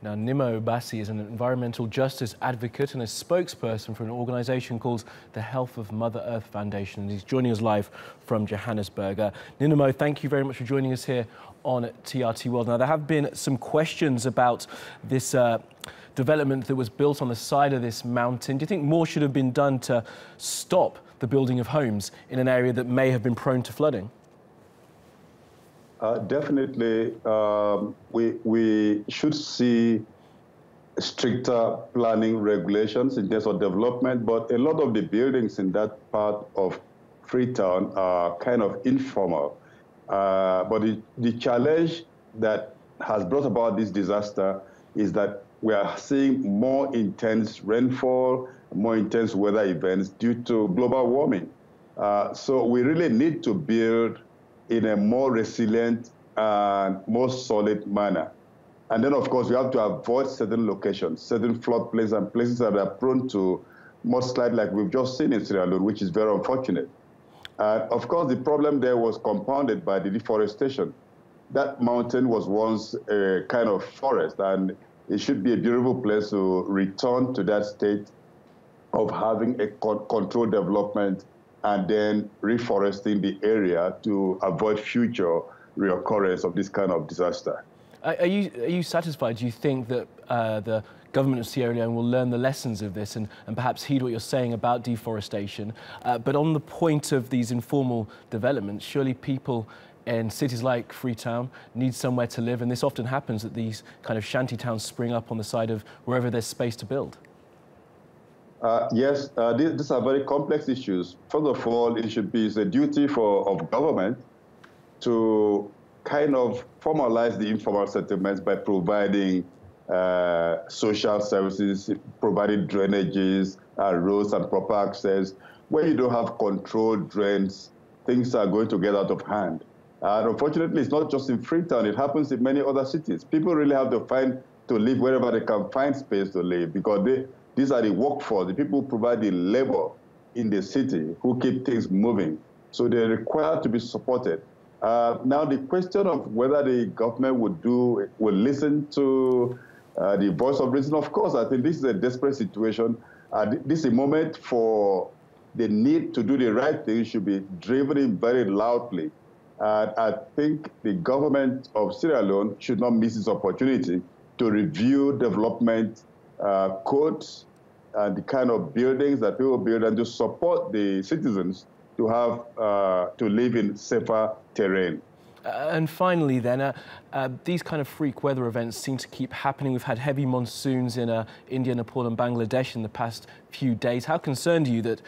Now, Nnimmo Bassey is an environmental justice advocate and a spokesperson for an organisation called the Health of Mother Earth Foundation, and he's joining us live from Johannesburg. Nnimmo, thank you very much for joining us here on TRT World. Now, there have been some questions about this development that was built on the side of this mountain. Do you think more should have been done to stop the building of homes in an area that may have been prone to flooding? Definitely, we should see stricter planning regulations in terms of development, but a lot of the buildings in that part of Freetown are kind of informal. But the challenge that has brought about this disaster is that we are seeing more intense rainfall, more intense weather events due to global warming. So we really need to build in a more resilient and more solid manner. And then, of course, we have to avoid certain locations, certain floodplains and places that are prone to mudslide like we've just seen in Sierra Leone, which is very unfortunate. Of course, the problem there was compounded by the deforestation. That mountain was once a kind of forest, and it should be a beautiful place to return to that state of having a controlled development and then reforesting the area to avoid future reoccurrence of this kind of disaster. Are you satisfied? Do you think that the government of Sierra Leone will learn the lessons of this and perhaps heed what you're saying about deforestation? But on the point of these informal developments, surely people in cities like Freetown need somewhere to live, and this often happens that these kind of shanty towns spring up on the side of wherever there's space to build. Yes, these are very complex issues. First of all, it should be the duty of government to kind of formalize the informal settlements by providing social services, providing drainages, roads and proper access. Where you don't have controlled drains, things are going to get out of hand. And unfortunately, it's not just in Freetown, it happens in many other cities. People really have to live wherever they can find space to live, because these are the workforce, the people who provide the labor in the city, who keep things moving. So they're required to be supported. Now, the question of whether the government will listen to the voice of reason, of course, I think this is a desperate situation. This is a moment for the need to do the right thing should be driven in very loudly. I think the government of Sierra Leone should not miss this opportunity to review development codes and the kind of buildings that people build, and to support the citizens to have to live in safer terrain. And finally then, these kind of freak weather events seem to keep happening. We've had heavy monsoons in India, Nepal and Bangladesh in the past few days. How concerned are you that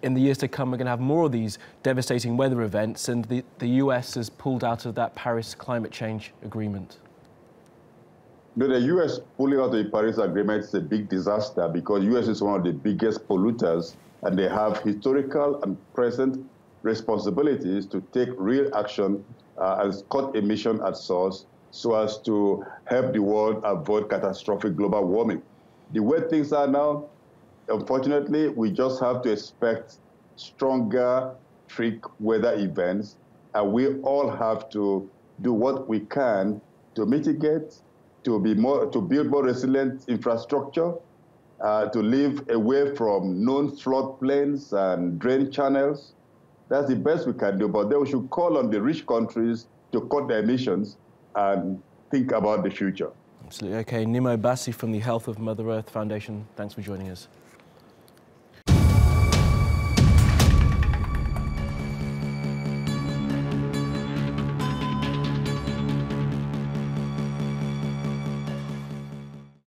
in the years to come we're going to have more of these devastating weather events, and the US has pulled out of that Paris climate change agreement? No, the U.S. pulling out of the Paris Agreement is a big disaster, because the U.S. is one of the biggest polluters, and they have historical and present responsibilities to take real action and cut emission at source so as to help the world avoid catastrophic global warming. The way things are now, unfortunately, we just have to expect stronger freak weather events, and we all have to do what we can to mitigate, to build more resilient infrastructure, to live away from known floodplains and drain channels. That's the best we can do, but then we should call on the rich countries to cut their emissions and think about the future. Absolutely. Okay, Nnimmo Bassey from the Health of Mother Earth Foundation, thanks for joining us.